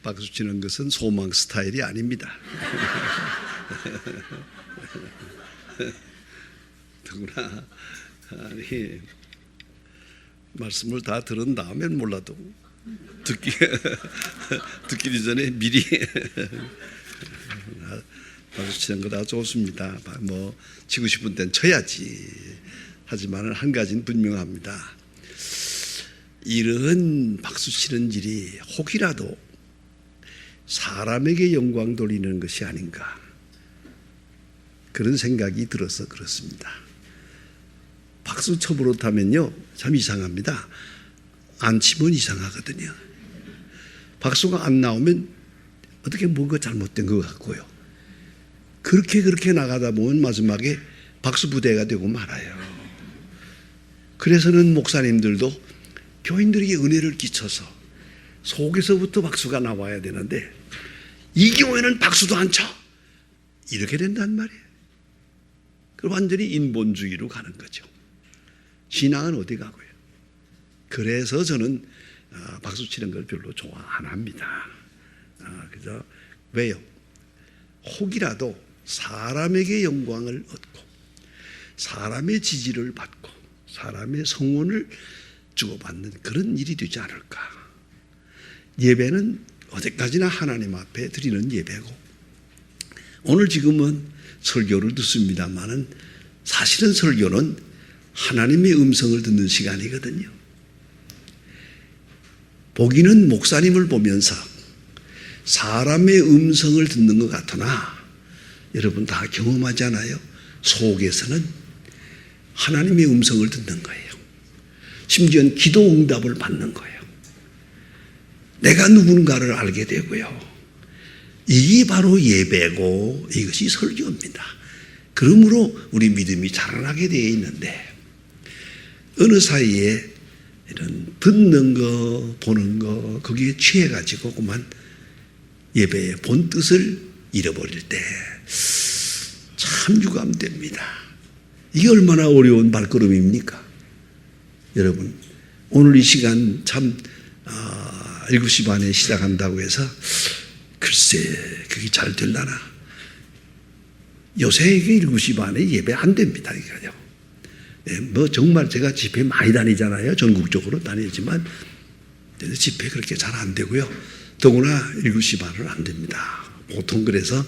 박수 치는 것은 소망 스타일이 아닙니다. 더구나 말씀을 다 들은 다음엔 몰라도 듣기 전에 미리 박수 치는 거 다 좋습니다. 뭐 치고 싶은 데는 쳐야지. 하지만 한 가지는 분명합니다. 이런 박수 치는 일이 혹이라도 사람에게 영광 돌리는 것이 아닌가, 그런 생각이 들어서 그렇습니다. 박수 쳐버릇하면요 참 이상합니다. 안 치면 이상하거든요. 박수가 안 나오면 어떻게 뭔가 잘못된 것 같고요. 그렇게 나가다 보면 마지막에 박수 부대가 되고 말아요. 그래서는 목사님들도 교인들에게 은혜를 끼쳐서 속에서부터 박수가 나와야 되는데 이 교회는 박수도 안 쳐, 이렇게 된단 말이에요. 그럼 완전히 인본주의로 가는 거죠. 신앙은 어디 가고요. 그래서 저는 박수 치는 걸 별로 좋아 안 합니다. 그죠? 왜요? 혹이라도 사람에게 영광을 얻고 사람의 지지를 받고 사람의 성원을 주고받는 그런 일이 되지 않을까. 예배는 어디까지나 하나님 앞에 드리는 예배고, 오늘 지금은 설교를 듣습니다만은 사실은 설교는 하나님의 음성을 듣는 시간이거든요. 보기는 목사님을 보면서 사람의 음성을 듣는 것 같으나 여러분 다 경험하잖아요. 속에서는 하나님의 음성을 듣는 거예요. 심지어는 기도 응답을 받는 거예요. 내가 누군가를 알게 되고요. 이게 바로 예배고 이것이 설교입니다. 그러므로 우리 믿음이 자라나게 되어 있는데 어느 사이에 이런 듣는 거 보는 거 거기에 취해가지고 그만 예배의 본 뜻을 잃어버릴 때 참 유감됩니다. 이게 얼마나 어려운 발걸음입니까? 여러분 오늘 이 시간 참 7시 반에 시작한다고 해서 글쎄 그게 잘 되려나. 요새 7시 반에 예배 안 됩니다. 이거요. 뭐 정말 제가 집회 많이 다니잖아요. 전국적으로 다니지만 집회 그렇게 잘 안 되고요. 더구나 7시 반은 안 됩니다. 보통 그래서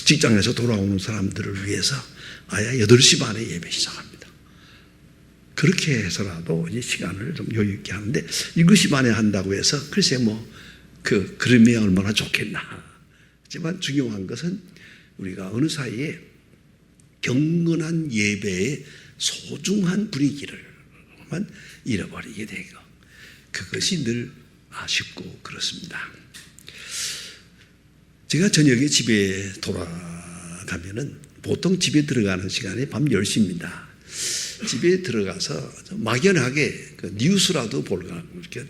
직장에서 돌아오는 사람들을 위해서 아예 8시 반에 예배 시작합니다. 그렇게 해서라도 이 시간을 좀 여유 있게 하는데 7시 반에 한다고 해서 글쎄 뭐 그러면 얼마나 좋겠나. 하지만 중요한 것은 우리가 어느 사이에 경건한 예배의 소중한 분위기를만 잃어버리게 되고 그것이 늘 아쉽고 그렇습니다. 제가 저녁에 집에 돌아가면은 보통 집에 들어가는 시간이 밤 10시입니다. 집에 들어가서 막연하게 그 뉴스라도 보려고 이렇게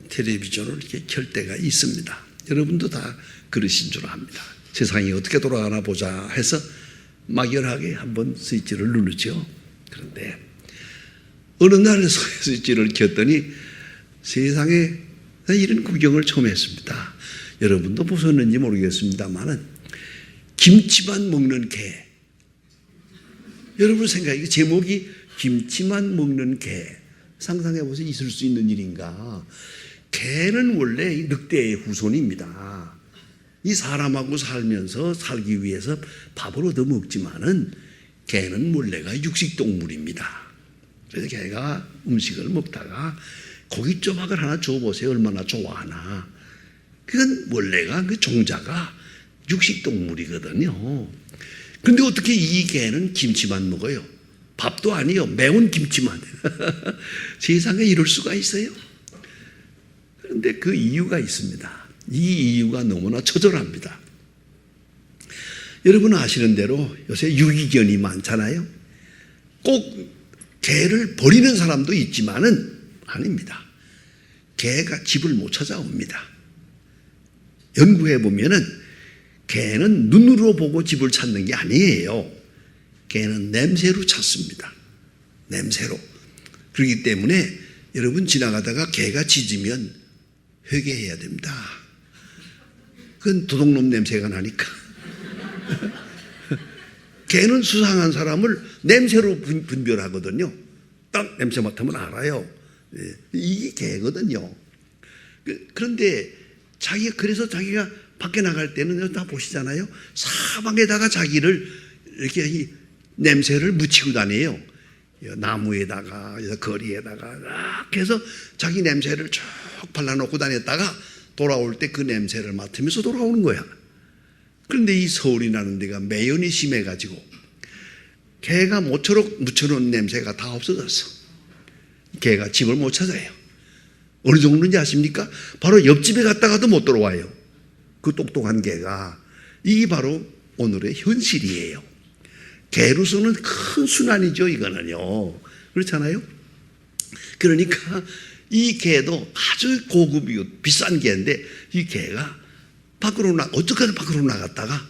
텔레비전을 이렇게 켤 때가 있습니다. 여러분도 다 그러신 줄 압니다. 세상이 어떻게 돌아가나 보자 해서 막연하게 한번 스위치를 누르죠. 그런데 어느 날 스위치를 켰더니 세상에 이런 구경을 처음 했습니다. 여러분도 보셨는지 모르겠습니다만은 김치만 먹는 개. 여러분 생각이 제목이 김치만 먹는 개. 상상해 보세요. 있을 수 있는 일인가? 개는 원래 늑대의 후손입니다. 이 사람하고 살면서 살기 위해서 밥을 얻어 먹지만은 개는 원래가 육식동물입니다. 그래서 개가 음식을 먹다가 고기 조각을 하나 줘보세요. 얼마나 좋아하나. 그건 원래가 그 종자가 육식동물이거든요. 근데 어떻게 이 개는 김치만 먹어요? 밥도 아니요. 매운 김치만. 세상에 이럴 수가 있어요? 그런데 그 이유가 있습니다. 이 이유가 너무나 처절합니다. 여러분 아시는 대로 요새 유기견이 많잖아요. 꼭 개를 버리는 사람도 있지만은 아닙니다. 개가 집을 못 찾아옵니다. 연구해 보면은 개는 눈으로 보고 집을 찾는 게 아니에요. 개는 냄새로 찾습니다. 냄새로. 그렇기 때문에 여러분 지나가다가 개가 짖으면 회개해야 됩니다. 그건 도둑놈 냄새가 나니까. 개는 수상한 사람을 냄새로 분별하거든요. 딱 냄새 맡으면 알아요. 이게 개거든요. 그런데 그래서 자기가 밖에 나갈 때는 다 보시잖아요. 사방에다가 자기를 이렇게 이 냄새를 묻히고 다녀요. 나무에다가, 거리에다가, 이렇게 해서 자기 냄새를 쭉 발라놓고 다녔다가 돌아올 때 그 냄새를 맡으면서 돌아오는 거야. 그런데 이 서울이 나는 데가 매연이 심해가지고 개가 모처럼 묻혀놓은 냄새가 다 없어졌어. 개가 집을 못 찾아요. 어느 정도인지 아십니까? 바로 옆집에 갔다가도 못 들어와요. 그 똑똑한 개가. 이게 바로 오늘의 현실이에요. 개로서는 큰 순환이죠, 이거는요. 그렇잖아요? 그러니까 이 개도 아주 고급이고 비싼 개인데 이 개가 어떻게든 밖으로 나갔다가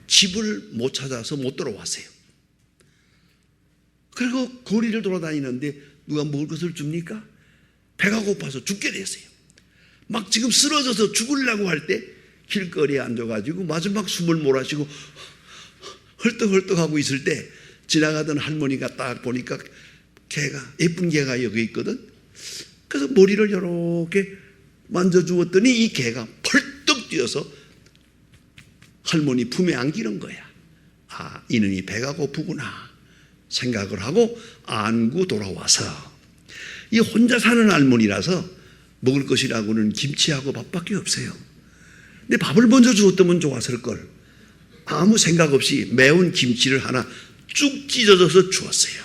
집을 못 찾아서 못 들어왔어요. 그리고 거리를 돌아다니는데 누가 먹을 것을 줍니까? 배가 고파서 죽게 됐어요. 막 지금 쓰러져서 죽으려고 할 때 길거리에 앉아가지고 마지막 숨을 몰아쉬고 헐떡헐떡하고 있을 때 지나가던 할머니가 딱 보니까 예쁜 개가 여기 있거든. 그래서 머리를 이렇게 만져주었더니 이 개가 펄떡 뛰어서 할머니 품에 안기는 거야. 아, 이놈이 배가 고프구나 생각을 하고 안고 돌아와서, 이 혼자 사는 할머니라서 먹을 것이라고는 김치하고 밥밖에 없어요. 근데 밥을 먼저 주었다면 좋았을걸. 아무 생각 없이 매운 김치를 하나 쭉 찢어져서 주었어요.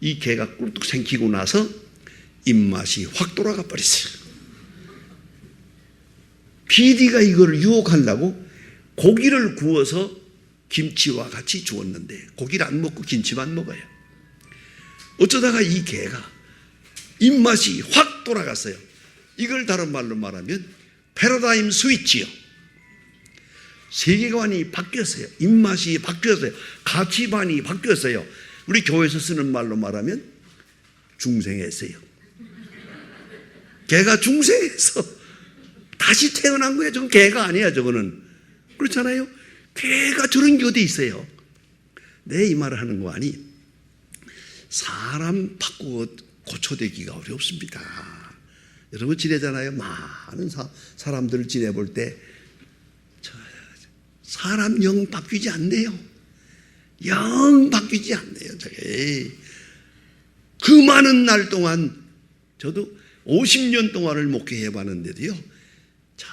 이 개가 꿀떡 생기고 나서 입맛이 확 돌아가 버렸어요. PD가 이걸 유혹하려고 고기를 구워서 김치와 같이 주었는데 고기를 안 먹고 김치만 먹어요. 어쩌다가 이 개가 입맛이 확 돌아갔어요. 이걸 다른 말로 말하면 패러다임 스위치요. 세계관이 바뀌었어요. 입맛이 바뀌었어요. 가치관이 바뀌었어요. 우리 교회에서 쓰는 말로 말하면 중생했어요. 개가 중생해서 다시 태어난 거예요. 저건 개가 아니야, 저거는. 그렇잖아요. 개가 저런 게 어디 있어요. 내 이 말을 하는 거 아니, 사람 바꾸고 고쳐되기가 어렵습니다. 여러분 지내잖아요. 많은 사람들을 지내볼 때 사람 영 바뀌지 않네요. 영 바뀌지 않네요. 저게. 그 많은 날 동안 저도 50년 동안을 목회해 봤는데도요, 자,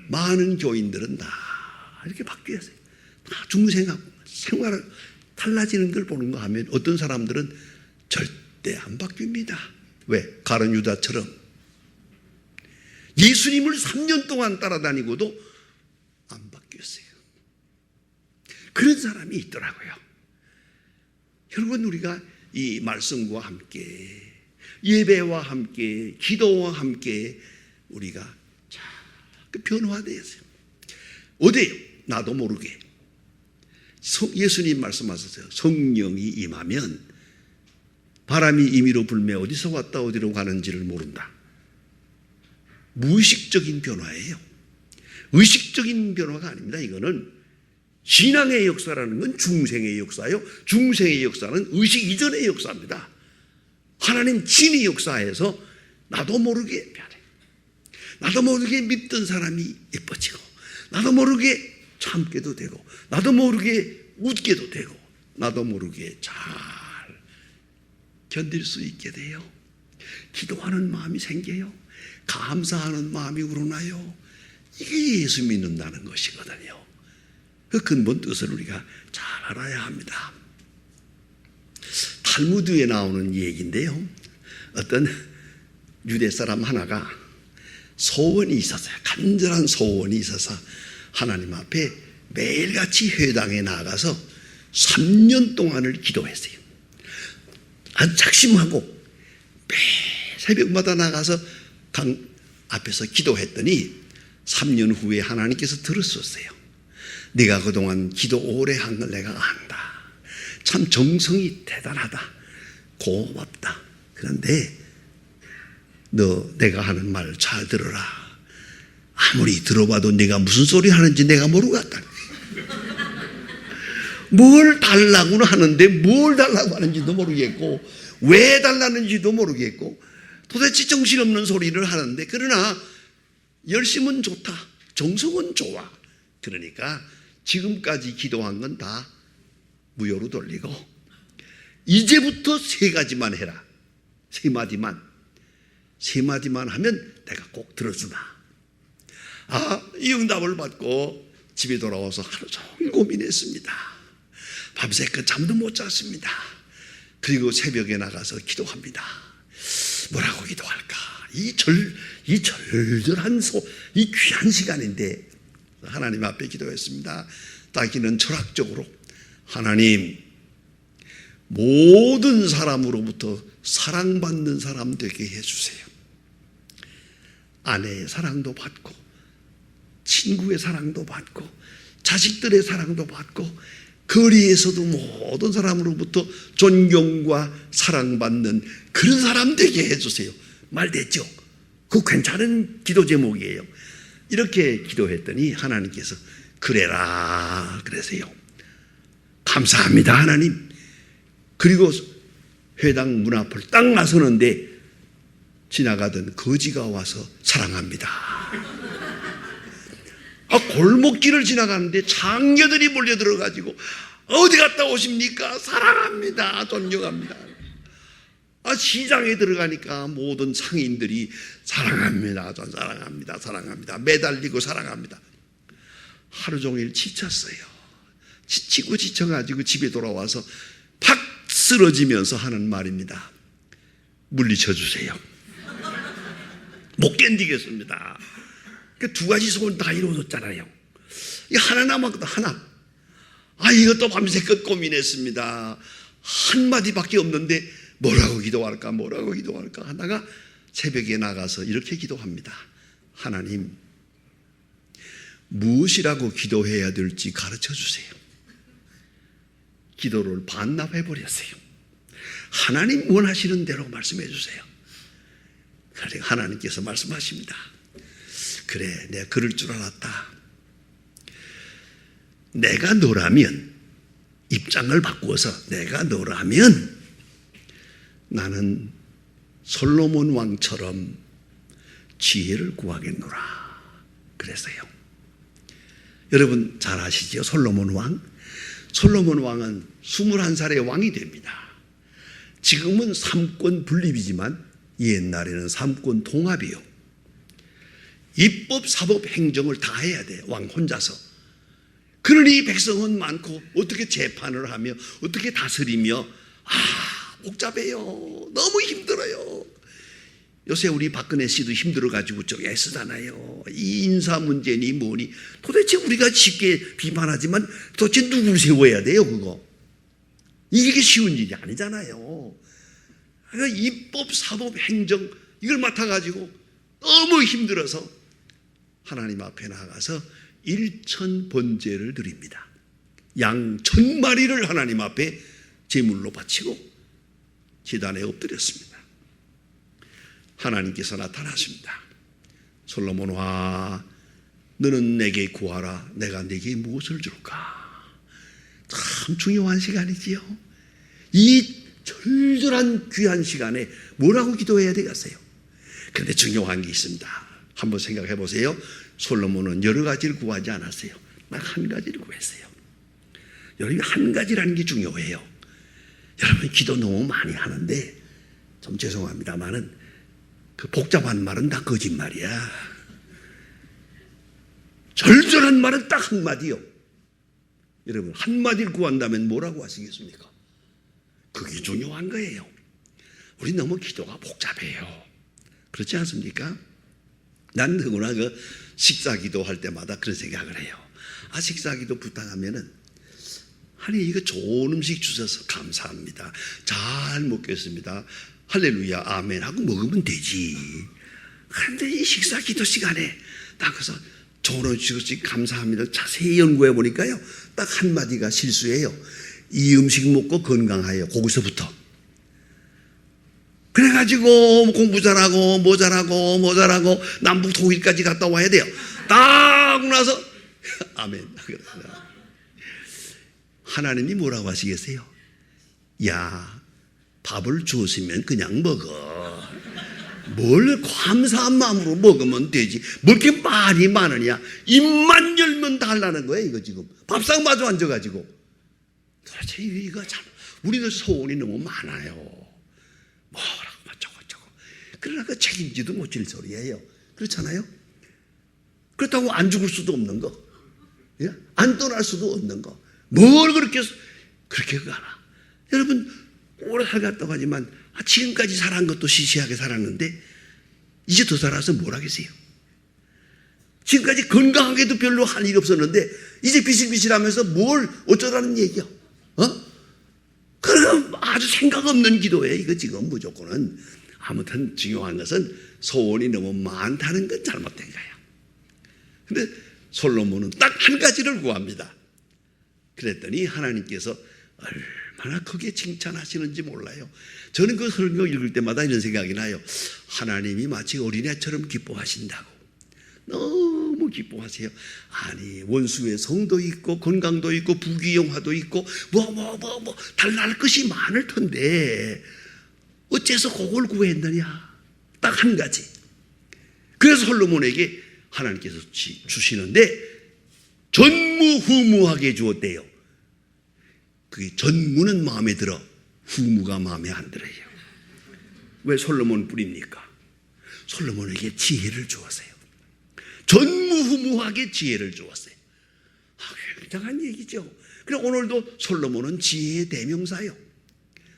많은 교인들은 다 이렇게 바뀌었어요. 다 중생하고 생활을 달라지는 걸 보는 거 하면 어떤 사람들은 절대 안 바뀝니다. 왜? 가룟 유다처럼 예수님을 3년 동안 따라다니고도 안 바뀌었어요. 그런 사람이 있더라고요. 여러분, 우리가 이 말씀과 함께 예배와 함께 기도와 함께 우리가 자꾸 변화되었어요. 어디에요? 나도 모르게 예수님 말씀하셨어요. 성령이 임하면 바람이 임의로 불며 어디서 왔다 어디로 가는지를 모른다. 무의식적인 변화예요. 의식적인 변화가 아닙니다. 이거는 신앙의 역사라는 건 중생의 역사요. 중생의 역사는 의식 이전의 역사입니다. 하나님 진의 역사에서 나도 모르게 변해. 나도 모르게 믿던 사람이 예뻐지고, 나도 모르게 참게도 되고, 나도 모르게 웃게도 되고, 나도 모르게 잘 견딜 수 있게 돼요. 기도하는 마음이 생겨요. 감사하는 마음이 우러나요. 이게 예수 믿는다는 것이거든요. 그 근본 뜻을 우리가 잘 알아야 합니다. 탈무드에 나오는 얘기인데요, 어떤 유대 사람 하나가 소원이 있었어요. 간절한 소원이 있어서 하나님 앞에 매일같이 회당에 나가서 3년 동안을 기도했어요. 아주 작심하고 매일 새벽마다 나가서 강 앞에서 기도했더니 3년 후에 하나님께서 들었었어요. 네가 그동안 기도 오래 한 걸 내가 안다. 참 정성이 대단하다. 고맙다. 그런데 너 내가 하는 말 잘 들어라. 아무리 들어봐도 내가 무슨 소리 하는지 내가 모르겠다. 뭘 달라고는 하는데 뭘 달라고 하는지도 모르겠고 왜 달라는지도 모르겠고 도대체 정신없는 소리를 하는데, 그러나 열심은 좋다, 정성은 좋아. 그러니까 지금까지 기도한 건 다 무효로 돌리고 이제부터 3가지만 해라. 3마디만 하면 내가 꼭 들어주마. 이 응답을 받고 집에 돌아와서 하루 종일 고민했습니다. 밤새껏 잠도 못 잤습니다. 그리고 새벽에 나가서 기도합니다. 뭐라고 기도할까? 이 절절한 이 귀한 시간인데 하나님 앞에 기도했습니다. 자기는 철학적으로, 하나님, 모든 사람으로부터 사랑받는 사람 되게 해주세요. 아내의 사랑도 받고 친구의 사랑도 받고 자식들의 사랑도 받고 거리에서도 모든 사람으로부터 존경과 사랑받는 그런 사람 되게 해주세요. 말 됐죠? 그거 괜찮은 기도 제목이에요. 이렇게 기도했더니 하나님께서 그래라 그러세요. 감사합니다 하나님. 그리고 회당 문 앞을 딱 나서는데 지나가던 거지가 와서 사랑합니다. 골목길을 지나가는데 장녀들이 몰려들어가지고 어디 갔다 오십니까? 사랑합니다, 존경합니다. 시장에 들어가니까 모든 상인들이 사랑합니다, 사랑합니다, 사랑합니다, 매달리고 사랑합니다. 하루 종일 지쳤어요. 지치고 지쳐가지고 집에 돌아와서 팍 쓰러지면서 하는 말입니다. 물리쳐 주세요. 못 견디겠습니다. 2가지 소원 다 이루어졌잖아요. 하나 남았거든, 하나. 이것도 밤새껏 고민했습니다. 한마디밖에 없는데 뭐라고 기도할까 하다가 새벽에 나가서 이렇게 기도합니다. 하나님, 무엇이라고 기도해야 될지 가르쳐 주세요. 기도를 반납해 버렸어요. 하나님 원하시는 대로 말씀해 주세요. 그러니까 하나님께서 말씀하십니다. 그래, 내가 그럴 줄 알았다. 내가 너라면, 입장을 바꾸어서 내가 너라면 나는 솔로몬 왕처럼 지혜를 구하겠노라 그랬어요. 여러분 잘 아시죠? 솔로몬 왕. 솔로몬 왕은 21살의 왕이 됩니다. 지금은 3권 분립이지만 옛날에는 3권 통합이요. 입법, 사법, 행정을 다 해야 돼, 왕 혼자서. 그러니 백성은 많고 어떻게 재판을 하며 어떻게 다스리며 복잡해요. 너무 힘들어요. 요새 우리 박근혜 씨도 힘들어가지고 좀 애쓰잖아요. 이 인사 문제니 뭐니. 도대체 우리가 쉽게 비판하지만 도대체 누굴 세워야 돼요, 그거? 이게 쉬운 일이 아니잖아요. 그러니까 입법, 사법, 행정 이걸 맡아가지고 너무 힘들어서 하나님 앞에 나가서 일천번제를 드립니다. 양 1000마리를 하나님 앞에 제물로 바치고 제단에 엎드렸습니다. 하나님께서 나타나십니다. 솔로몬아, 너는 내게 구하라. 내가 내게 무엇을 줄까? 참 중요한 시간이지요. 이 절절한 귀한 시간에 뭐라고 기도해야 되겠어요? 그런데 중요한 게 있습니다. 한번 생각해 보세요. 솔로몬은 여러 가지를 구하지 않았어요. 딱 한 가지를 구했어요. 여러분, 한 가지라는 게 중요해요. 여러분, 기도 너무 많이 하는데 좀 죄송합니다만은 그 복잡한 말은 다 거짓말이야. 절절한 말은 딱 한마디요. 여러분, 한마디를 구한다면 뭐라고 하시겠습니까? 그게 중요한 거예요. 우리 너무 기도가 복잡해요. 그렇지 않습니까? 난 누구나 그 식사기도 할 때마다 그런 생각을 해요. 식사기도 부탁하면은, 아니 이거 좋은 음식 주셔서 감사합니다. 잘 먹겠습니다. 할렐루야 아멘 하고 먹으면 되지. 그런데 이 식사기도 시간에 딱 가서 좋은 음식 감사합니다. 자세히 연구해 보니까요, 딱 한마디가 실수예요. 이 음식 먹고 건강하여. 거기서부터. 그래가지고 공부 잘하고 뭐 잘하고 남북 통일까지 갔다 와야 돼요. 딱 하고 나서 아멘. 하나님이 뭐라고 하시겠어요? 야, 밥을 주었으면 그냥 먹어. 뭘 감사한 마음으로 먹으면 되지. 뭐 이렇게 말이 많으냐. 입만 열면 달라는 거예요, 이거 지금. 밥상 마저 앉아가지고. 도대체 이거 참, 우리도 소원이 너무 많아요. 뭐라고 저거. 그러나 그 책임지도 못 질 소리예요. 그렇잖아요? 그렇다고 안 죽을 수도 없는 거. 예? 안 떠날 수도 없는 거. 뭘 그렇게 가나. 여러분, 오래 살았다고 하지만 지금까지 살아온 것도 시시하게 살았는데 이제 더 살아서 뭘 하겠어요? 지금까지 건강하게도 별로 할 일이 없었는데 이제 비실비실하면서 뭘 어쩌라는 얘기야? 그럼 아주 생각 없는 기도예요. 이거 지금 무조건은. 아무튼 중요한 것은 소원이 너무 많다는 건 잘못된 거야. 근데 솔로몬은 딱 한 가지를 구합니다. 그랬더니 하나님께서 얼마나 크게 칭찬하시는지 몰라요. 저는 그 설교 읽을 때마다 이런 생각이 나요. 하나님이 마치 어린애처럼 기뻐하신다고. 너무 기뻐하세요. 아니, 원수의 성도 있고 건강도 있고 부귀영화도 있고 뭐 달랄 것이 많을 텐데 어째서 그걸 구했느냐. 딱 한 가지. 그래서 솔로몬에게 하나님께서 주시는데 전무후무하게 주었대요. 그게 전무는 마음에 들어, 후무가 마음에 안 들어요. 왜 솔로몬 뿌립니까? 솔로몬에게 지혜를 주었어요. 전무후무하게 지혜를 주었어요. 굉장한 얘기죠. 그래 오늘도 솔로몬은 지혜의 대명사요.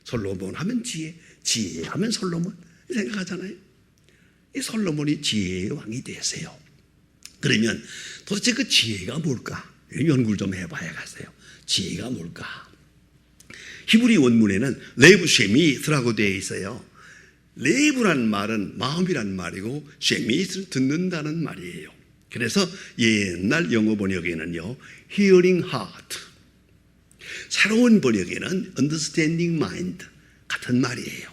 솔로몬 하면 지혜, 지혜 하면 솔로몬 생각하잖아요. 이 솔로몬이 지혜의 왕이 되었어요. 그러면 도대체 그 지혜가 뭘까? 연구를 좀 해봐야겠어요. 지혜가 뭘까? 히브리 원문에는 레브 쉐미스라고 되어 있어요. 레브란 말은 마음이란 말이고 쉐미스는 듣는다는 말이에요. 그래서 옛날 영어 번역에는요, hearing heart, 새로운 번역에는 understanding mind 같은 말이에요.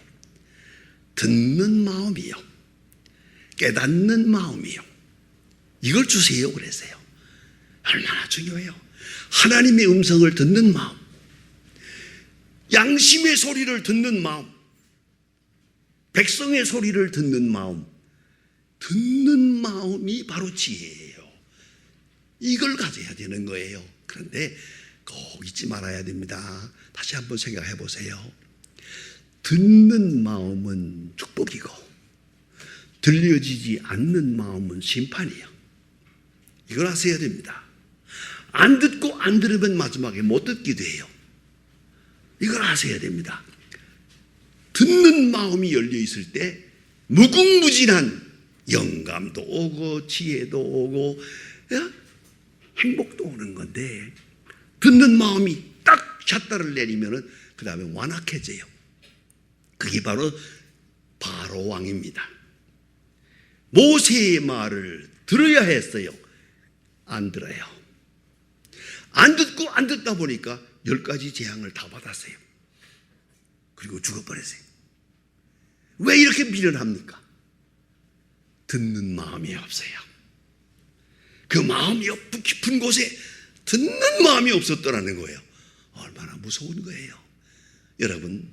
듣는 마음이요, 깨닫는 마음이요. 이걸 주세요 그랬어요. 얼마나 중요해요. 하나님의 음성을 듣는 마음, 양심의 소리를 듣는 마음, 백성의 소리를 듣는 마음, 듣는 마음이 바로 지혜예요. 이걸 가져야 되는 거예요. 그런데 꼭 잊지 말아야 됩니다. 다시 한번 생각해 보세요. 듣는 마음은 축복이고 들려지지 않는 마음은 심판이에요. 이걸 아셔야 됩니다. 안 듣고 안 들으면 마지막에 못 듣게 돼요. 이걸 아셔야 됩니다. 듣는 마음이 열려 있을 때 무궁무진한 영감도 오고 지혜도 오고 행복도 오는 건데, 듣는 마음이 딱 샷다를 내리면은 그 다음에 완악해져요. 그게 바로 바로 왕입니다. 모세의 말을 들어야 했어요. 안 들어요. 안 듣고 안 듣다 보니까 10가지 재앙을 다 받았어요. 그리고 죽어버렸어요. 왜 이렇게 미련합니까? 듣는 마음이 없어요. 그 마음이 깊은 곳에 듣는 마음이 없었더라는 거예요. 얼마나 무서운 거예요. 여러분,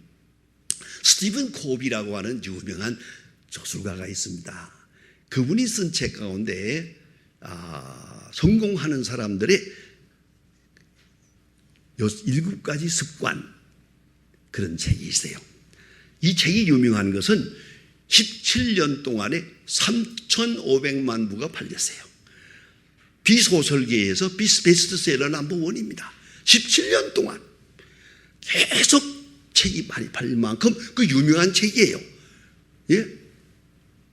스티븐 코비라고 하는 유명한 저술가가 있습니다. 그분이 쓴 책 가운데 성공하는 사람들의 7가지 습관, 그런 책이 있어요. 이 책이 유명한 것은 17년 동안에 3,500만 부가 팔렸어요. 비소설계에서 베스트셀러 넘버1입니다. 17년 동안 계속 책이 많이 팔릴 만큼 그 유명한 책이에요. 예?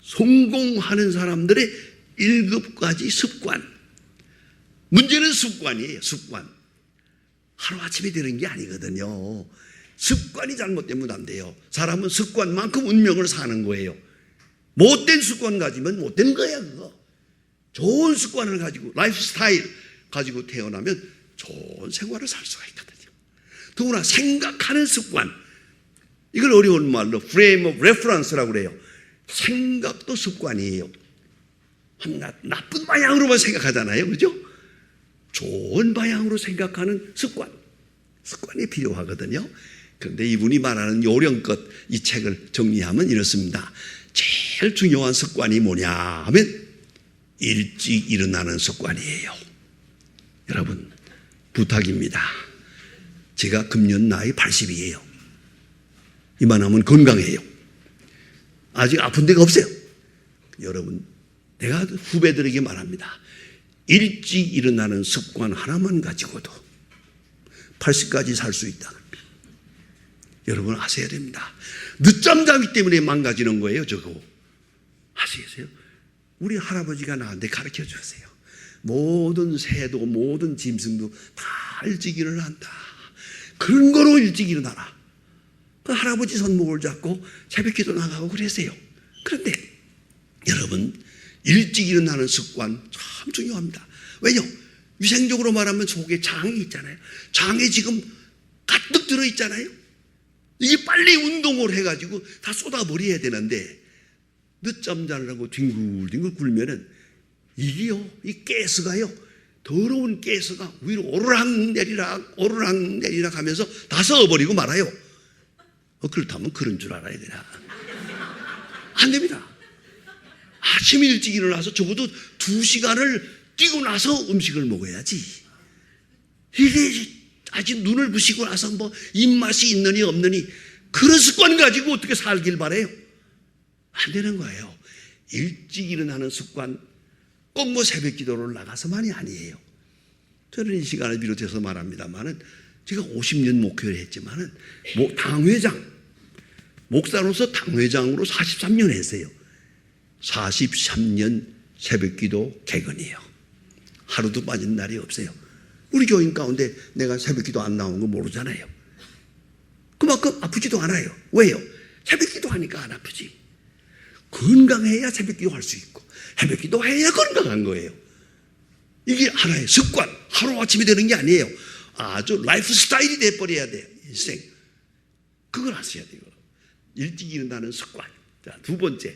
성공하는 사람들의 7가지 습관. 문제는 습관이에요. 습관. 하루아침에 되는 게 아니거든요. 습관이 잘못되면 안 돼요. 사람은 습관만큼 운명을 사는 거예요. 못된 습관 가지면 못된 거야, 그거. 좋은 습관을 가지고, 라이프 스타일 가지고 태어나면 좋은 생활을 살 수가 있거든요. 더구나 생각하는 습관. 이걸 어려운 말로 frame of reference라고 그래요. 생각도 습관이에요. 나쁜 방향으로만 생각하잖아요. 그죠? 좋은 방향으로 생각하는 습관이 필요하거든요. 그런데 이분이 말하는 요령껏 이 책을 정리하면 이렇습니다. 제일 중요한 습관이 뭐냐 하면 일찍 일어나는 습관이에요. 여러분, 부탁입니다. 제가 금년 나이 80이에요. 이만하면 건강해요. 아직 아픈 데가 없어요. 여러분, 내가 후배들에게 말합니다. 일찍 일어나는 습관 하나만 가지고도 80까지 살 수 있다. 여러분 아셔야 됩니다. 늦잠 자기 때문에 망가지는 거예요. 저거 아시겠어요? 우리 할아버지가 나한테 가르쳐 주세요. 모든 새도 모든 짐승도 다 일찍 일어난다. 그런 거로 일찍 일어나라. 그 할아버지 손목을 잡고 새벽기도 나가고 그랬어요. 그런데 여러분, 일찍 일어나는 습관 참 중요합니다. 왜냐? 위생적으로 말하면 속에 장이 있잖아요. 장에 지금 가득 들어있잖아요. 이게 빨리 운동을 해가지고 다 쏟아버려야 되는데 늦잠 자려고 뒹굴뒹굴 굴면은 이게요, 이 가스가요, 더러운 가스가 위로 오르락내리락 하면서 다 썩어버리고 말아요. 그렇다면 그런 줄 알아야 되나? 안 됩니다. 아침 일찍 일어나서 적어도 2시간을 뛰고 나서 음식을 먹어야지. 이게 아직 눈을 부시고 나서 뭐 입맛이 있느니 없느니 그런 습관 가지고 어떻게 살길 바래요? 안 되는 거예요. 일찍 일어나는 습관, 꼭 뭐 새벽 기도를 나가서만이 아니에요. 저는 이 시간을 비롯해서 말합니다만은 제가 50년 목회를 했지만은 목사로서 당회장으로 43년 했어요. 43년 새벽 기도 개근이에요. 하루도 빠진 날이 없어요. 우리 교인 가운데 내가 새벽 기도 안 나온 거 모르잖아요. 그만큼 아프지도 않아요. 왜요? 새벽 기도 하니까 안 아프지. 건강해야 새벽 기도 할 수 있고 새벽 기도 해야 건강한 거예요. 이게 하나의 습관, 하루아침에 되는 게 아니에요. 아주 라이프 스타일이 돼버려야 돼요. 인생. 그걸 하셔야 돼요. 일찍 일어나는 습관. 자, 두 번째,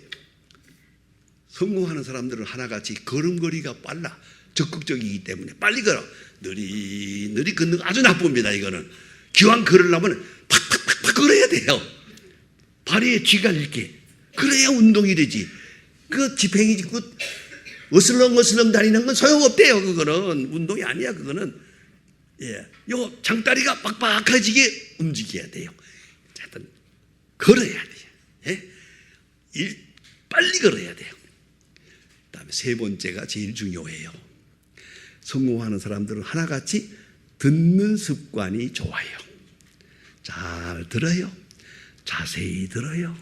성공하는 사람들은 하나같이 걸음걸이가 빨라. 적극적이기 때문에 빨리 걸어. 느리 걷는 거 아주 나쁩니다. 이거는 기왕 걸으려면 팍팍팍팍 걸어야 돼요. 발에 쥐가 이렇게. 그래야 운동이 되지. 그 지팽이 짚고 어슬렁어슬렁 다니는 건 소용없대요. 그거는 운동이 아니야. 그거는 요 장다리가 빡빡해지게 움직여야 돼요. 하여튼 걸어야 돼요. 빨리 걸어야 돼요. 그다음에 세 번째가 제일 중요해요. 성공하는 사람들은 하나같이 듣는 습관이 좋아요. 잘 들어요. 자세히 들어요.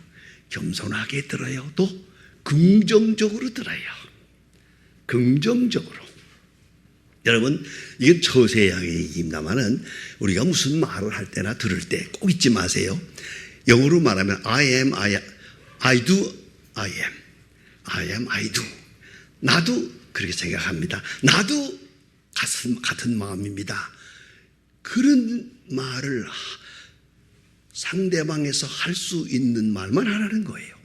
겸손하게 들어요. 또 긍정적으로 들어요. 긍정적으로. 여러분, 이건 처세양의 얘기입니다만은 우리가 무슨 말을 할 때나 들을 때 꼭 잊지 마세요. 영어로 말하면 I am, I do, I am. I am, I do. 나도 그렇게 생각합니다. 나도 같은 마음입니다. 그런 말을 상대방에서 할 수 있는 말만 하라는 거예요.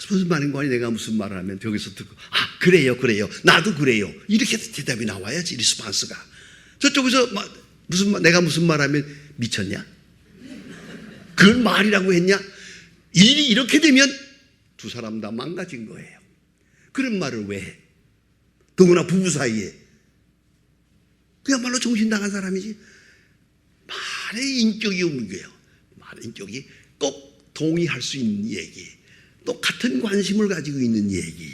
무슨 말인가 하니 내가 무슨 말을 하면 여기서 듣고 그래요 나도 그래요 이렇게 대답이 나와야지. 리스판스가. 저쪽에서 내가 무슨 말하면 미쳤냐? 그걸 말이라고 했냐? 일이 이렇게 되면 두 사람 다 망가진 거예요. 그런 말을 왜 해? 더구나 부부 사이에. 그야말로 정신 나간 사람이지. 말의 인격이 없는 거예요. 말의 인격이 꼭 동의할 수 있는 얘기, 또 같은 관심을 가지고 있는 얘기,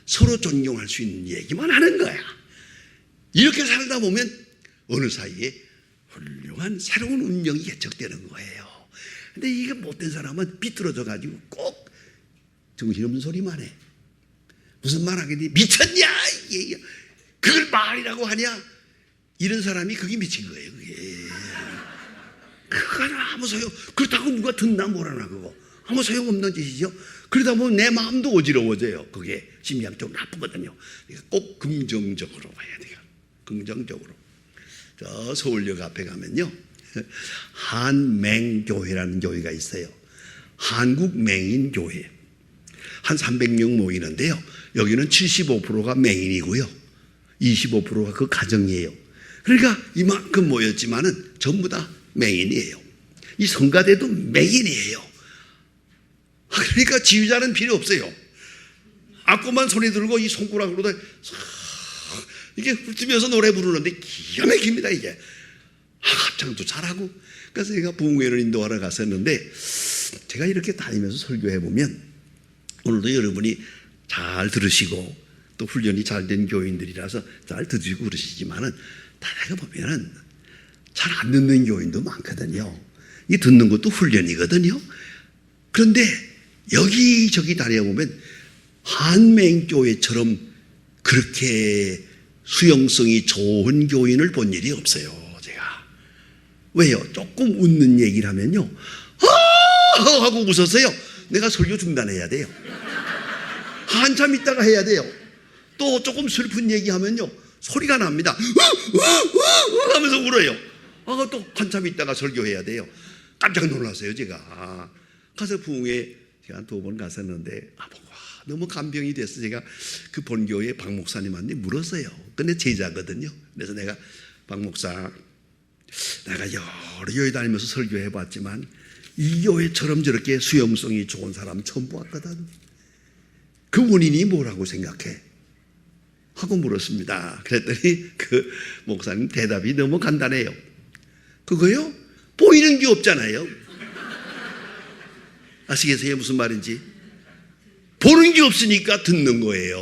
서로 존경할 수 있는 얘기만 하는 거야. 이렇게 살다 보면 어느 사이에 훌륭한 새로운 운명이 개척되는 거예요. 근데 이게 못된 사람은 비뚤어져 가지고 꼭 정신없는 소리만 해. 무슨 말 하겠니? 미쳤냐? 그걸 말이라고 하냐? 이런 사람이 그게 미친 거예요. 그거 아무 소용. 그렇다고 누가 듣나 뭐라나 그거. 아무 소용없는 짓이죠. 그러다 보면 내 마음도 어지러워져요. 그게 심리학적으로 나쁘거든요. 그러니까 꼭 긍정적으로 봐야 돼요. 긍정적으로. 저 서울역 앞에 가면요, 한맹교회라는 교회가 있어요. 한국맹인교회. 한 300명 모이는데요. 여기는 75%가 맹인이고요. 25%가 그 가정이에요. 그러니까 이만큼 모였지만은 전부 다 맹인이에요. 이 성가대도 맹인이에요. 그러니까 지휘자는 필요 없어요. 악보만 손에 들고 이 손가락으로 이게 훑으면서 노래 부르는데 기가 막힙니다, 이게. 합창도 잘하고. 그래서 제가 부흥회를 인도하러 갔었는데, 제가 이렇게 다니면서 설교해 보면 오늘도 여러분이 잘 들으시고 또 훈련이 잘 된 교인들이라서 잘 들으시고 그러시지만은, 다가 보면은 잘 안 듣는 교인도 많거든요. 이 듣는 것도 훈련이거든요. 그런데 여기저기 다녀보면 한맹교회처럼 그렇게 수용성이 좋은 교인을 본 일이 없어요, 제가. 왜요? 조금 웃는 얘기를 하면요, 하고 웃었어요. 내가 설교 중단해야 돼요. 한참 있다가 해야 돼요. 또 조금 슬픈 얘기하면요, 소리가 납니다. 하면서 울어요. 또 한참 있다가 설교해야 돼요. 깜짝 놀랐어요, 제가. 가서 부흥회 제가 2번 갔었는데, 너무 감병이 돼서 제가 그 본교회 박 목사님한테 물었어요. 근데 제자거든요. 그래서 내가 박 목사, 내가 여러 교회 다니면서 설교해 봤지만 이 교회처럼 저렇게 수용성이 좋은 사람 처음 보았거든. 그 원인이 뭐라고 생각해? 하고 물었습니다. 그랬더니 그 목사님 대답이 너무 간단해요. 그거요? 보이는 게 없잖아요. 아시겠어요? 무슨 말인지? 보는 게 없으니까 듣는 거예요.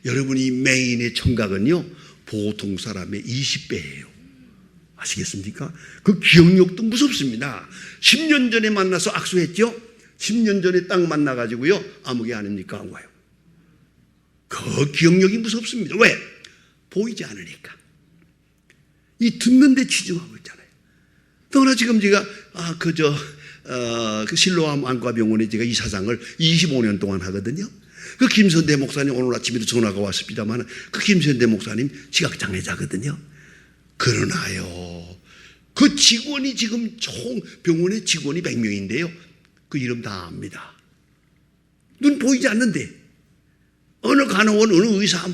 여러분이 맹인의 청각은요, 보통 사람의 20배예요. 아시겠습니까? 그 기억력도 무섭습니다. 10년 전에 만나서 악수했죠? 10년 전에 딱 만나가지고요, 아무개 아닙니까? 안 와요. 그 기억력이 무섭습니다. 왜? 보이지 않으니까. 이 듣는 데 치중하고 있잖아요. 더구나 지금 제가 그 실로암 안과병원에 제가 이사장을 25년 동안 하거든요. 그 김선대 목사님 오늘 아침에도 전화가 왔습니다만, 그 김선대 목사님 시각장애자거든요. 그러나요, 그 직원이 지금 총 병원의 직원이 100명인데요. 그 이름 다 압니다. 눈 보이지 않는데 어느 간호원, 어느 의사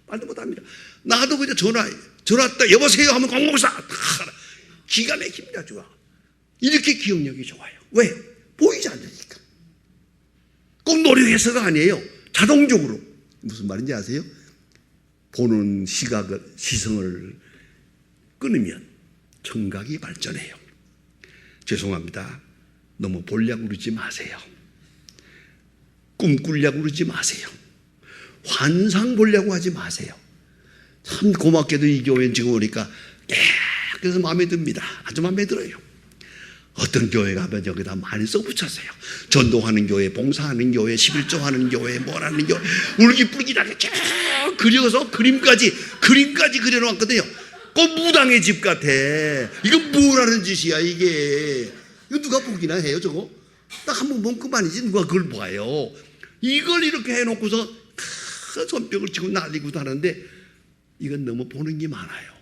말도 못합니다. 나도 그냥 전화 왔다, 여보세요 하면 공목사 기가 막힙니다. 좋아. 이렇게 기억력이 좋아요. 왜? 보이지 않으니까. 꼭 노력해서가 아니에요. 자동적으로. 무슨 말인지 아세요? 보는 시성을 끊으면 청각이 발전해요. 죄송합니다. 너무 보려고 그러지 마세요. 꿈꾸려고 그러지 마세요. 환상 보려고 하지 마세요. 참 고맙게도 이 교회는 지금 오니까 그래서 마음에 듭니다. 아주 마음에 들어요. 어떤 교회 가면 여기다 많이 써붙였어요. 전도하는 교회, 봉사하는 교회, 11조 하는 교회, 뭐라는 교회, 울기불기하게 쭉 그려서 그림까지 그려놓았거든요. 꼭 무당의 집 같아. 이건 뭐라는 짓이야, 이게. 이거 누가 보기나 해요, 저거? 딱 한 번 보면 그만이지, 누가 그걸 봐요. 이걸 이렇게 해놓고서 손뼉을 치고 날리고도 하는데, 이건 너무 보는 게 많아요.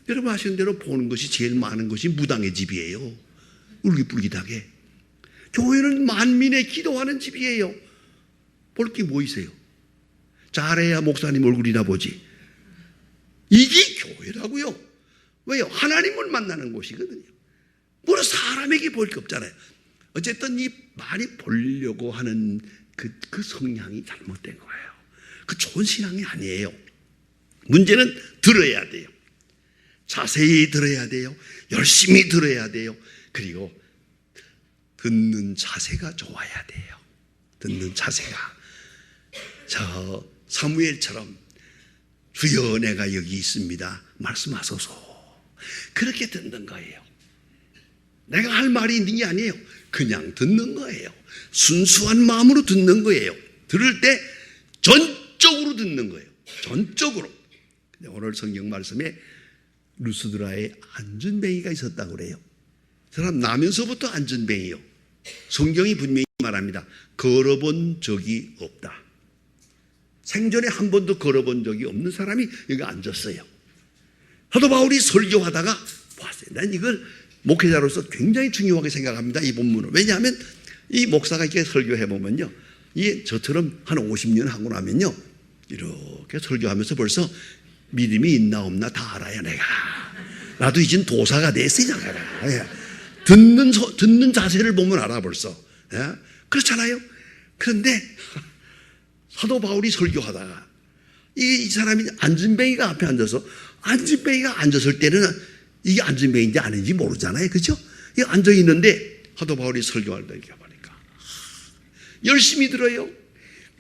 여러분 아시는 대로 보는 것이 제일 많은 것이 무당의 집이에요. 울기불기하게. 교회는 만민의 기도하는 집이에요. 볼 게 뭐 있어요? 잘해야 목사님 얼굴이나 보지. 이게 교회라고요. 왜요? 하나님을 만나는 곳이거든요. 뭐 사람에게 볼 게 없잖아요. 어쨌든 이 많이 보려고 하는 그 성향이 잘못된 거예요. 그 좋은 신앙이 아니에요. 문제는 들어야 돼요. 자세히 들어야 돼요. 열심히 들어야 돼요. 그리고 듣는 자세가 좋아야 돼요. 듣는 자세가. 저 사무엘처럼 주여 내가 여기 있습니다. 말씀하소서. 그렇게 듣는 거예요. 내가 할 말이 있는 게 아니에요. 그냥 듣는 거예요. 순수한 마음으로 듣는 거예요. 들을 때 전적으로 듣는 거예요. 전적으로. 오늘 성경 말씀에 루스드라에 안전뱅이가 있었다고 그래요. 그 사람 나면서부터 안전뱅이요. 성경이 분명히 말합니다. 걸어본 적이 없다. 생전에 한 번도 걸어본 적이 없는 사람이 여기 앉았어요. 사도 바울이 설교하다가 봤어요. 난 이걸 목회자로서 굉장히 중요하게 생각합니다. 이 본문을. 왜냐하면 이 목사가 이렇게 설교해 보면요, 이게 저처럼 한 50년 하고 나면요, 이렇게 설교하면서 벌써 믿음이 있나 없나 다 알아요, 내가. 나도 이젠 도사가 됐어요, 내가. 예. 듣는 자세를 보면 알아, 벌써. 예? 그렇잖아요? 그런데 사도 바울이 설교하다가 이 사람이 안진뱅이가 앞에 앉아서, 안진뱅이가 앉았을 때는 이게 안진뱅이인지 아닌지 모르잖아요, 그죠? 이 앉아 있는데 사도 바울이 설교할 때 이렇게 보니까 열심히 들어요.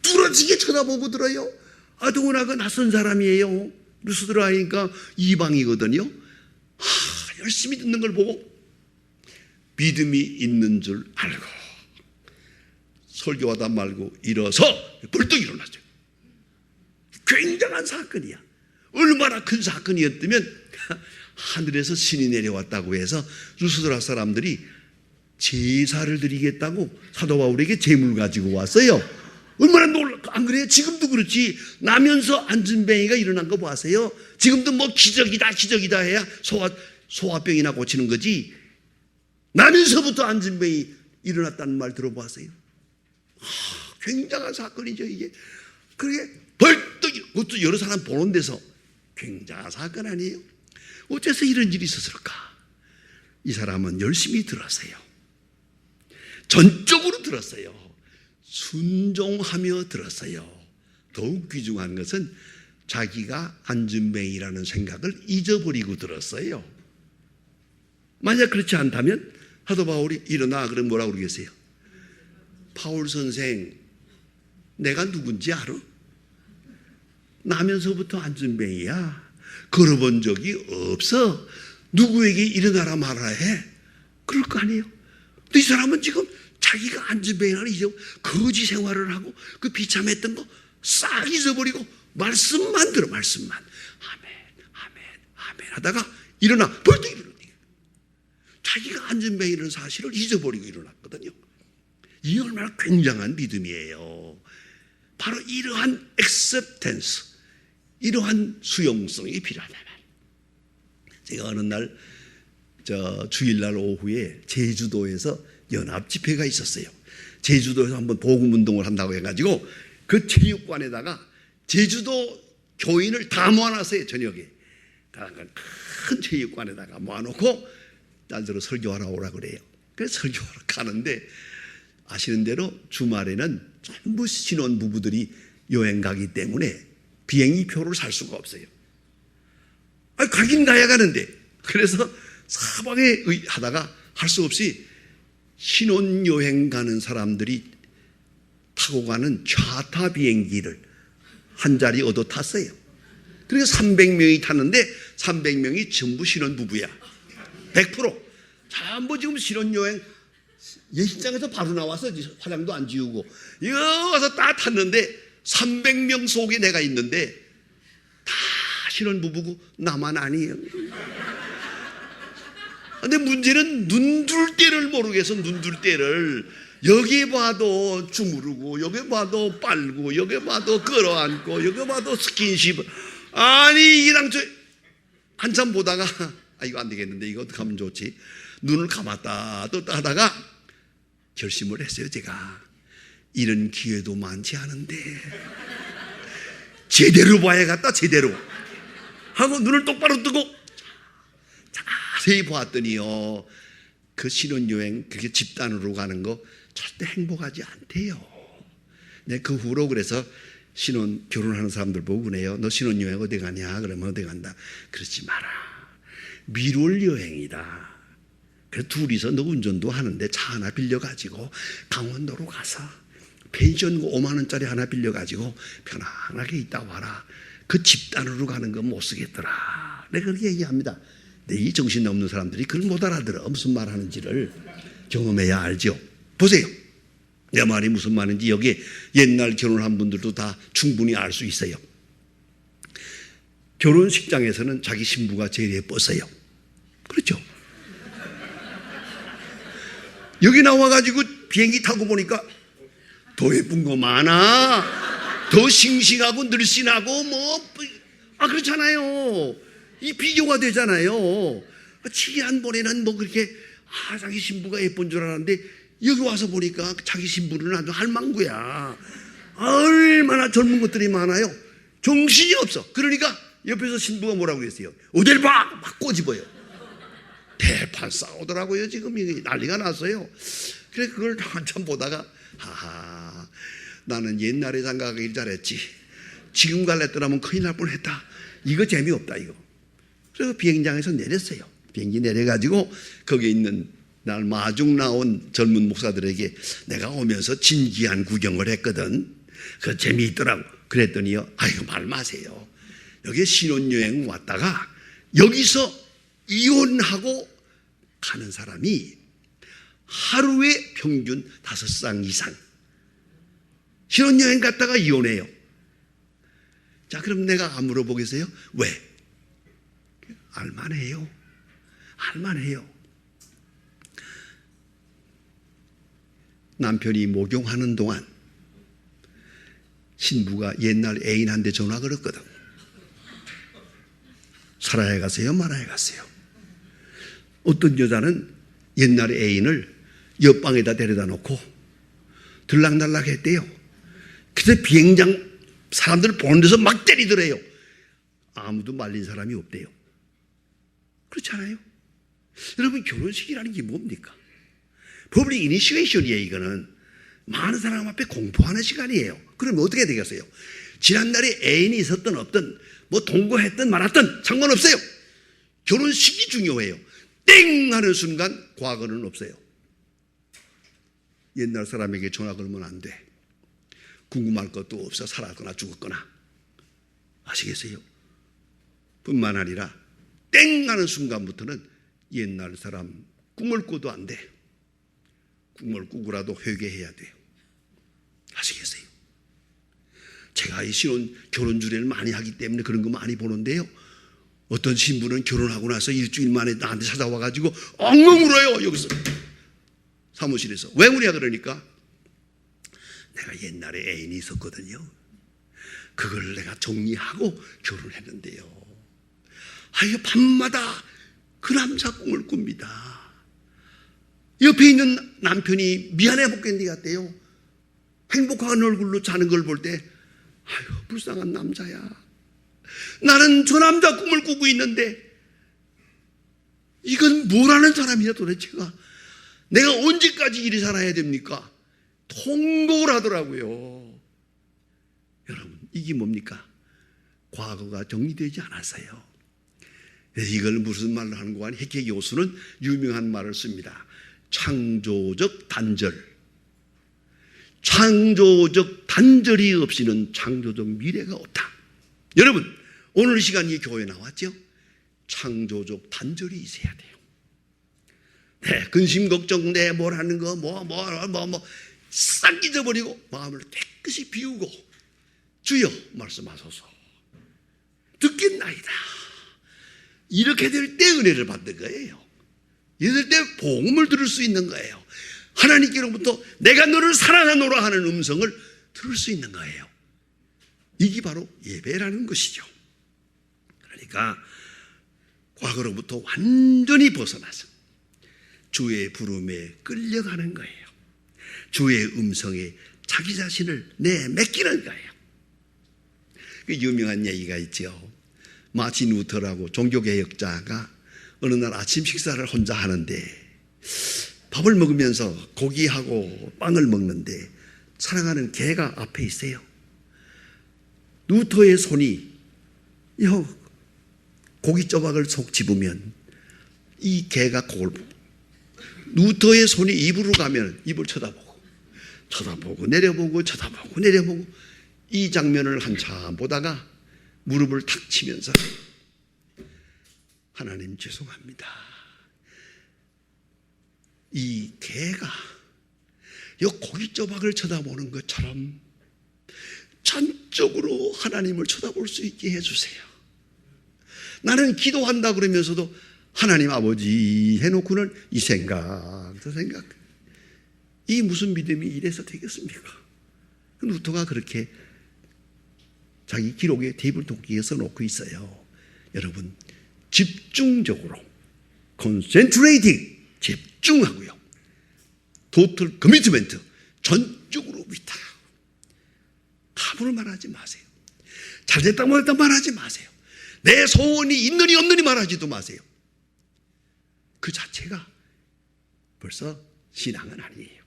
부러지게 쳐다보고 들어요. 더구나 그 낯선 사람이에요. 루스드라니까 이방이거든요. 열심히 듣는 걸 보고 믿음이 있는 줄 알고 설교하다 말고 일어서 벌떡 일어났죠. 굉장한 사건이야. 얼마나 큰 사건이었다면 하늘에서 신이 내려왔다고 해서 루스드라 사람들이 제사를 드리겠다고 사도 바울에게 제물 가지고 왔어요. 얼마나 안 그래요? 지금도 그렇지. 나면서 안진뱅이가 일어난 거 보세요. 지금도 뭐 기적이다 해야 소화병이나 고치는 거지. 나면서부터 안진뱅이 일어났다는 말 들어보세요. 굉장한 사건이죠, 이게. 그게 벌떡, 그것도 여러 사람 보는 데서 굉장한 사건 아니에요? 어째서 이런 일이 있었을까? 이 사람은 열심히 들었어요. 전적으로 들었어요. 순종하며 들었어요. 더욱 귀중한 것은 자기가 안진뱅이라는 생각을 잊어버리고 들었어요. 만약 그렇지 않다면 사도 바울이 일어나 그러면 뭐라고 그러겠어요? 바울 선생, 내가 누군지 알아? 나면서부터 안진뱅이야. 걸어본 적이 없어. 누구에게 일어나라 말아야 해? 그럴 거 아니에요. 근데 이 사람은 지금 자기가 안진뱅이라는 거지 생활을 하고 그 비참했던 거 싹 잊어버리고 말씀만 들어, 말씀만. 아멘 하다가 일어나, 벌떡 일어나. 자기가 안진뱅이라는 사실을 잊어버리고 일어났거든요. 이 얼마나 굉장한 믿음이에요. 바로 이러한 acceptance, 이러한 수용성이 필요하다. 제가 어느 날 주일날 오후에 제주도에서 연합 집회가 있었어요. 제주도에서 한번 복음 운동을 한다고 해가지고 그 체육관에다가 제주도 교인을 다 모아놨어요. 저녁에 큰 체육관에다가 모아놓고 딸들로 설교하러 오라 그래요. 그래서 설교하러 가는데 아시는 대로 주말에는 전부 신혼 부부들이 여행 가기 때문에 비행기 표를 살 수가 없어요. 가긴 가야 가는데, 그래서 사방에 하다가 할 수 없이 신혼여행 가는 사람들이 타고 가는 차타 비행기를 한 자리 얻어 탔어요. 그러니까 300명이 탔는데 300명이 전부 신혼부부야. 100%. 전부 지금 신혼여행 예식장에서 바로 나와서 화장도 안 지우고 이거 와서 딱 탔는데 300명 속에 내가 있는데 다 신혼부부고 나만 아니에요. 근데 문제는 눈둘 때를 모르겠어. 눈둘 때를. 여기 봐도 주무르고 여기 봐도 빨고 여기 봐도 끌어안고 여기 봐도 스킨십. 아니 이랑 저 한참 보다가 이거 안 되겠는데 이거 어떻게 하면 좋지. 눈을 감았다 떴다 하다가 결심을 했어요. 제가 이런 기회도 많지 않은데 제대로 봐야겠다. 제대로 하고 눈을 똑바로 뜨고 자세히 보았더니요, 그 신혼여행 그게 집단으로 가는 거 절대 행복하지 않대요. 네, 그 후로 그래서 결혼하는 사람들 보고 그래요. 너 신혼여행 어디 가냐? 그러면 어디 간다. 그러지 마라. 미룰 여행이다. 그래서 둘이서 너 운전도 하는데 차 하나 빌려가지고 강원도로 가서 펜션 5만 원짜리 하나 빌려가지고 편안하게 있다 와라. 그 집단으로 가는 건 못 쓰겠더라. 내가 그렇게 얘기합니다. 근데 이 정신 없는 사람들이 그걸 못 알아들어. 무슨 말 하는지를 경험해야 알죠. 보세요. 내 말이 무슨 말인지 여기에 옛날 결혼한 분들도 다 충분히 알 수 있어요. 결혼식장에서는 자기 신부가 제일 예뻤어요. 그렇죠? 여기 나와가지고 비행기 타고 보니까 더 예쁜 거 많아. 더 싱싱하고 늘씬하고 그렇잖아요. 이 비교가 되잖아요. 지난번에는 뭐 그렇게 자기 신부가 예쁜 줄 알았는데 여기 와서 보니까 자기 신부는 아주 할망구야. 얼마나 젊은 것들이 많아요. 정신이 없어. 그러니까 옆에서 신부가 뭐라고 그랬어요? 어딜 봐! 막 꼬집어요. 대판 싸우더라고요. 지금 난리가 났어요. 그래 그걸 한참 보다가 하하, 나는 옛날에 장가가길 잘했지. 지금 갈랬더라면 큰일 날 뻔했다. 이거 재미없다 이거. 그래서 비행장에서 내렸어요. 비행기 내려가지고 거기 있는 날 마중 나온 젊은 목사들에게 내가 오면서 진기한 구경을 했거든. 그 재미있더라고. 그랬더니요, 아이고 말 마세요. 여기 신혼여행 왔다가 여기서 이혼하고 가는 사람이 하루에 평균 5쌍 이상. 신혼여행 갔다가 이혼해요. 자, 그럼 내가 안 물어보겠어요? 왜? 알만해요. 알만해요. 남편이 목욕하는 동안 신부가 옛날 애인한테 전화 걸었거든. 살아야 가세요? 말아야 가세요? 어떤 여자는 옛날에 애인을 옆방에다 데려다 놓고 들락날락 했대요. 그래서 비행장 사람들 보는 데서 막 때리더래요. 아무도 말린 사람이 없대요. 그렇잖아요. 여러분, 결혼식이라는 게 뭡니까? 퍼블릭 이니시에이션이에요. 이거는 많은 사람 앞에 공포하는 시간이에요. 그러면 어떻게 되겠어요? 지난날에 애인이 있었든 없든 뭐 동거했든 말았든 상관없어요. 결혼식이 중요해요. 땡 하는 순간 과거는 없어요. 옛날 사람에게 전화 걸면 안 돼. 궁금할 것도 없어. 살았거나 죽었거나. 아시겠어요? 뿐만 아니라 땡 하는 순간부터는 옛날 사람 꿈을 꿔도 안 돼. 꿈을 꾸고라도 회개해야 돼요. 아시겠어요? 제가 이 결혼 주례를 많이 하기 때문에 그런 거 많이 보는데요. 어떤 신부는 결혼하고 나서 일주일 만에 나한테 찾아와가지고 엉엉 울어요. 여기서 사무실에서. 왜 우냐 그러니까 내가 옛날에 애인이 있었거든요. 그걸 내가 정리하고 결혼했는데요. 이거 밤마다 그 남자 꿈을 꿉니다. 옆에 있는 남편이 미안해 먹겠니 같대요. 행복한 얼굴로 자는 걸 볼 때 아유 불쌍한 남자야. 나는 저 남자 꿈을 꾸고 있는데 이건 뭐라는 사람이야 도대체가. 내가 언제까지 이리 살아야 됩니까? 통곡을 하더라고요. 여러분, 이게 뭡니까? 과거가 정리되지 않았어요. 이걸 무슨 말로 하는 거 아니? 해케 교수는 유명한 말을 씁니다. 창조적 단절. 창조적 단절이 없이는 창조적 미래가 없다. 여러분, 오늘 시간 이 교회에 나왔죠? 창조적 단절이 있어야 돼요. 네, 근심 걱정 내 뭘 하는 거 싹 잊어버리고 마음을 깨끗이 비우고 주여 말씀하소서. 듣겠나이다. 이렇게 될 때 은혜를 받는 거예요. 이럴 때 복음을 들을 수 있는 거예요. 하나님께로부터 내가 너를 사랑하노라 하는 음성을 들을 수 있는 거예요. 이게 바로 예배라는 것이죠. 그러니까 과거로부터 완전히 벗어나서 주의 부름에 끌려가는 거예요. 주의 음성에 자기 자신을 내맡기는 거예요. 그 유명한 얘기가 있죠. 마틴 루터라고 종교개혁자가 어느 날 아침 식사를 혼자 하는데 밥을 먹으면서 고기하고 빵을 먹는데 사랑하는 개가 앞에 있어요. 루터의 손이 고기 조각을 속 집으면 이 개가 그걸 보고, 루터의 손이 입으로 가면 입을 쳐다보고 내려보고 쳐다보고 내려보고 이 장면을 한참 보다가 무릎을 탁 치면서 하나님 죄송합니다. 이 개가 이 고기 조각을 쳐다보는 것처럼 전적으로 하나님을 쳐다볼 수 있게 해주세요. 나는 기도한다 그러면서도 하나님 아버지 해놓고는 이 생각 저 생각, 이 무슨 믿음이 이래서 되겠습니까? 루터가 그렇게 자기 기록에 테이블 도끼에 써놓고 있어요. 여러분, 집중적으로 concentrating, 집중하고요. 토탈 커미트먼트, 전적으로 위탁. 함부로 말하지 마세요. 잘됐다 못했다 말하지 마세요. 내 소원이 있느니 없느니 말하지도 마세요. 그 자체가 벌써 신앙은 아니에요.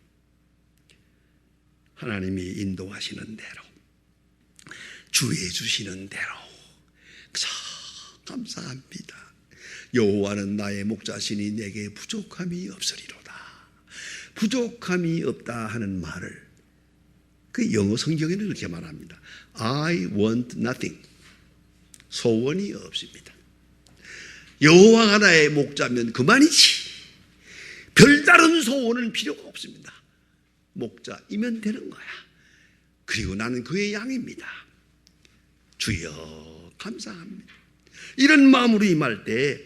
하나님이 인도하시는 대로, 주의 주시는 대로 참 감사합니다. 여호와는 나의 목자시니 내게 부족함이 없으리로다. 부족함이 없다 하는 말을 그 영어 성경에는 이렇게 말합니다. I want nothing. 소원이 없습니다. 여호와가 나의 목자면 그만이지. 별다른 소원은 필요가 없습니다. 목자이면 되는 거야. 그리고 나는 그의 양입니다. 주여 감사합니다. 이런 마음으로 임할 때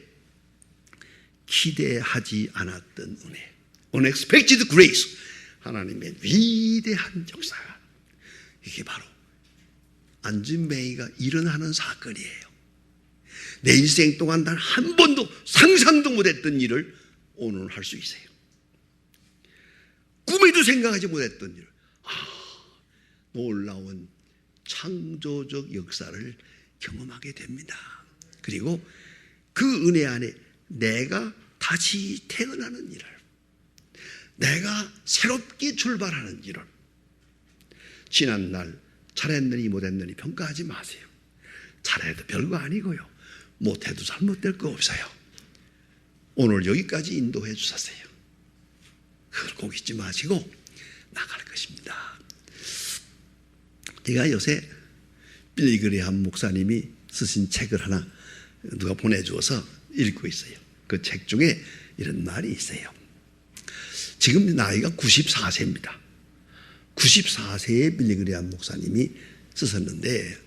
기대하지 않았던 은혜, unexpected grace, 하나님의 위대한 역사가, 이게 바로 안진뱅이가 일어나는 사건이에요. 내 인생 동안 단 한 번도 상상도 못했던 일을 오늘 할 수 있어요. 꿈에도 생각하지 못했던 일. 놀라운 창조적 역사를 경험하게 됩니다. 그리고 그 은혜 안에 내가 다시 태어나는 일을, 내가 새롭게 출발하는 일을, 지난날 잘했느니 못했느니 평가하지 마세요. 잘해도 별거 아니고요, 못해도 잘못될 거 없어요. 오늘 여기까지 인도해 주셨어요. 그걸 꼭 잊지 마시고 나갈 것입니다. 제가 요새 빌리 그레이엄 목사님이 쓰신 책을 하나 누가 보내주어서 읽고 있어요. 그 책 중에 이런 말이 있어요. 지금 나이가 94세입니다. 94세의 빌리 그레이엄 목사님이 쓰셨는데,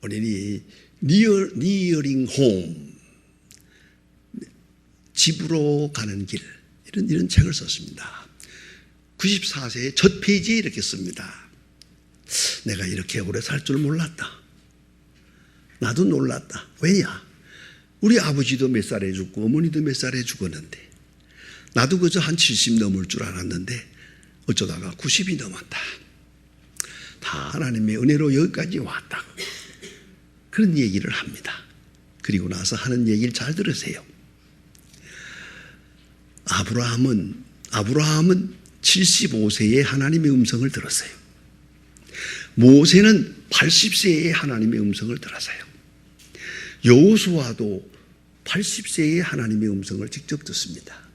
우리 니어링 홈, 집으로 가는 길, 이런 책을 썼습니다. 94세의 첫 페이지에 이렇게 씁니다. 내가 이렇게 오래 살 줄 몰랐다. 나도 놀랐다. 왜냐? 우리 아버지도 몇 살에 죽고 어머니도 몇 살에 죽었는데 나도 그저 한 70 넘을 줄 알았는데 어쩌다가 90이 넘었다. 다 하나님의 은혜로 여기까지 왔다. 그런 얘기를 합니다. 그리고 나서 하는 얘기를 잘 들으세요. 아브라함은 75세에 하나님의 음성을 들었어요. 모세는 80세에 하나님의 음성을 들었어요. 여호수아도 80세에 하나님의 음성을 직접 듣습니다.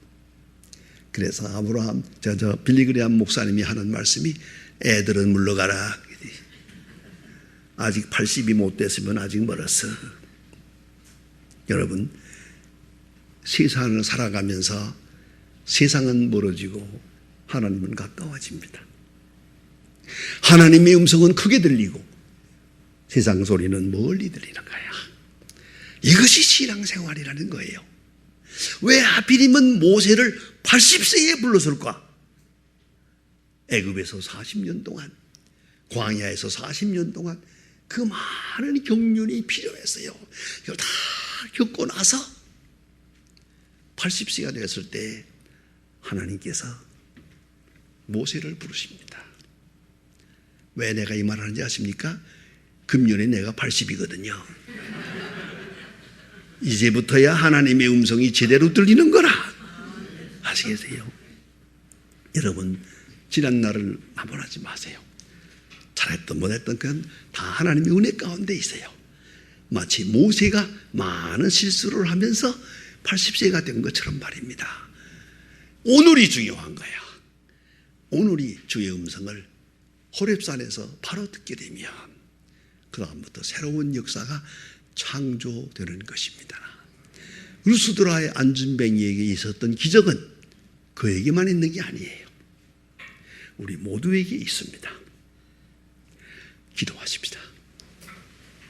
그래서 빌리 그레이엄 목사님이 하는 말씀이, 애들은 물러가라. 아직 80이 못 됐으면 아직 멀었어. 여러분, 세상을 살아가면서 세상은 멀어지고 하나님은 가까워집니다. 하나님의 음성은 크게 들리고 세상 소리는 멀리 들리는 거야. 이것이 신앙생활이라는 거예요. 왜 하필이면 모세를 80세에 불렀을까? 애굽에서 40년 동안, 광야에서 40년 동안 그 많은 경륜이 필요했어요. 이걸 다 겪고 나서 80세가 되었을 때 하나님께서 모세를 부르십니다. 왜 내가 이 말을 하는지 아십니까? 금년에 내가 80이거든요. 이제부터야 하나님의 음성이 제대로 들리는 거라. 아시겠어요? 여러분, 지난 날을 나무라지 마세요. 잘했던 못했던 그건 다 하나님의 은혜 가운데 있어요. 마치 모세가 많은 실수를 하면서 80세가 된 것처럼 말입니다. 오늘이 중요한 거야. 오늘이 주의 음성을 호렙산에서 바로 듣게 되면 그 다음부터 새로운 역사가 창조되는 것입니다. 루스드라의 안진뱅이에게 있었던 기적은 그에게만 있는 게 아니에요. 우리 모두에게 있습니다. 기도하십시다.